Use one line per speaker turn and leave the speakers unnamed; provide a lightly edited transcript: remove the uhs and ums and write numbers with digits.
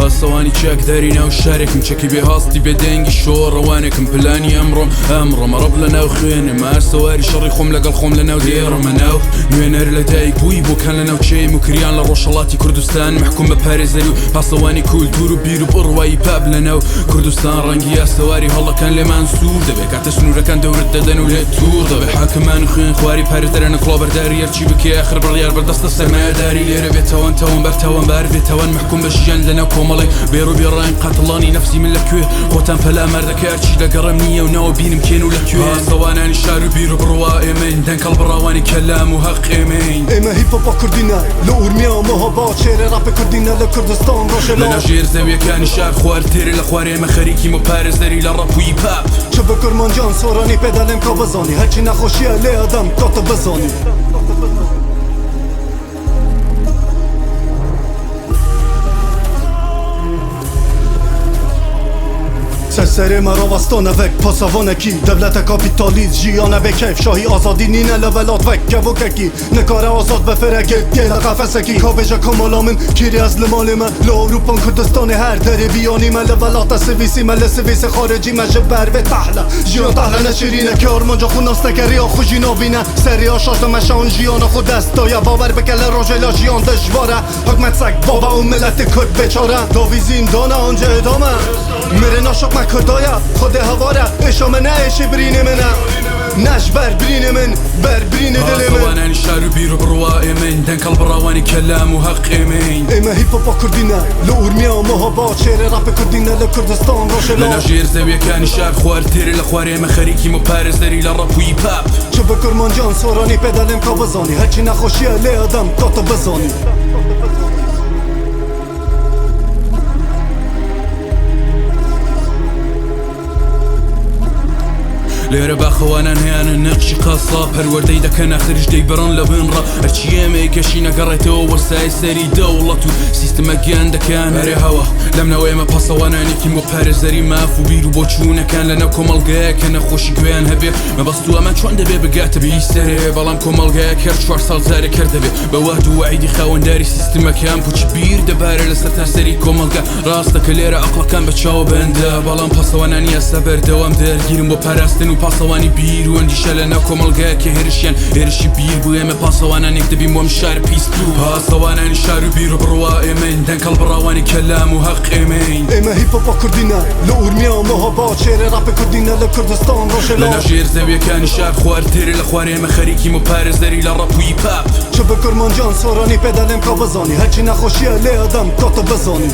باسەوانی چاک دارینە و شارێکم چەکی بێ هەستی بێ دەنگی شۆڕەوانێکم پلانی ئەمڕۆم ڕەب لە ناو خوێنم ئاسەواری شەڕی خۆم لەگەڵ خۆم لە ناو دێڕەمە ناو نوێنەر لە دایک بووی بۆکان لە ناو چێم و کریان لە ڕۆژهەڵاتی کوردستان محکوم بە پارێزەری و پاسەوانی کولتور و بیر و بڕوایی پاب لە ناو کوردستان ڕەنگی ئاسەواری هەڵەکان لێمان سوور دەبێت کاتە سنوورەکان دەورت دەدەن و لێ توور دەبێت حاکمان و خوێن خواری پارێزەرانە کڵۆبەرداری هەرچی بکێ ئاخر بڕیار بەردەستە سەرمایەداری لێرە بێتەوەن بەرتەوەن بێتەوەن محکوم بە ژیان لەناو کۆمەڵی بێڕوو بێڕاین قاتڵانی نەفسی من لەکوێ خۆتان پەلا مەردەکە هەرچی لەگەڕم نییە و ناوە بینم کێن و لەکوێ پاسەوانانی شار و بیر و بڕوا ئێمەین دەنکەڵ بڕاوانی کەلام و هەق ئێمەین
ئێمە هیپۆپا کوردینە لە ئورمیا و مەهاباد شێرە ڕاپی کوردینە لە کوردستان ڕۆژهەڵات
لەناو ژێر زەویەکانی شار خوار تێرە لە خوارێ ئێمە خەریکیم و پارێزەری لە ڕەپ و هیپاپ
چ بە کورمانجان سۆرانی پێدەڵێم کا بزانی هەرچی نەخۆشیە لێ ئەدەم کاتە بزانی سرسره مراوستانه وک پاسوانکی دولت کاپیتالیست جیانه به کیف شاهی آزادی نینه لولات وک گوککی نکاره آزاد به فرگه گل قفسکی کابجا کمالامن کیری از لمال من لاروپان کردستان هر دره بیانی من لولات سویسی من لسویس خارجی من جبر به تحله جیان تحله نشرینه که آرمانجا خوناست نکری ها خوشی نابینه سری ها شاشت مشان جیان خود دست دایا باور بکل راجلا جیان دشواره حکمت سگ بابا اون ملت کرد بچاره داویزین دانه آنجا ادامه میره ناشق کردایا خود هواره اشامه نه اشی برینه منه نش بر برینه من بر برینه دل من
پاسەوانانی شار و بیر و بڕوا ئێمەین دەنکەڵ بڕاوانی کەلام و هەق ئێمەین
ئێمە هیپۆپا کوردینە لە ئورمیا و مەهاباد شێرە ڕاپی کوردینە لە کوردستان ڕۆژهەڵات
لەناو ژێر زەویەکانی شار خوار تێرە لە خوارێ ئێمە خەریکیم و پارێزەری لە ڕەپ و هیپاپ
چ بە کورمانجان سۆرانی پێدەڵێم کا بزانی هەرچی نەخۆشیە لێ ئەدەم کاتە بزانی
لێرە باخەوانان هەیەنە نەقشی قاسا پەروەردەی دەکەن ئاخریش دەیبەڕن لە بنڕە هەرچی ئێمە کەشی نەگەڕێتەوە وەسای سەری دەوڵەت و سیستەمە گیان دەکەیان هەرێ هەوە لەم ناو ئێمە پاسەوانانێکیم بۆ پارێزەری ماف و بیر و بۆ چوونەکان لەناو کۆمەڵگەیە کە نەخۆشی گوێیان هەبێ مەبەست و ئەمە چۆن دەبێ بگاتە بیستەرێ بەڵام کۆمەڵگەیە کەر 4 ساڵ جارێک کرد دەبێ بە وات و وعیدی خاوەنداری سیستەمەکەیان پوچ بیر دەبارە لەسەر تاسەری کۆمەڵگە ڕاستەکە لێرە عەقڵەکان بە چاوە بەندە بەڵام پاسەوانانی ئێستا بەردەوام دەرگیرن بۆ پاراستن و پاسەوانی بیر و ئەندیشە لەناو کۆمەڵگەیە کە هێرشیان هێرشی بیر بوو ئێمە پاسەوانانێک دەبین بۆم شار پیست و پاسەوانانی شار و بیر و بڕوا ئێمەین دەنکەڵ بڕاوانی کەلام و هەق ئێمەین
ئێمە هیپۆپا کوردینە لە ئورمیا و مەهاباد شێرە ڕاپی کوردینە لە کوردستان ڕۆژهەڵات
لەناو ژێر زەویەکانی شار خوار تێرە لە خوارێ ئێمە خەریکیم و پارێزەری لە ڕەپ و هیپاپ
چ بە کورمانجان سۆرانی پێدەڵێم کا بزانی هەرچی نەخۆشیە لێ ئەدەم کاتە بزانی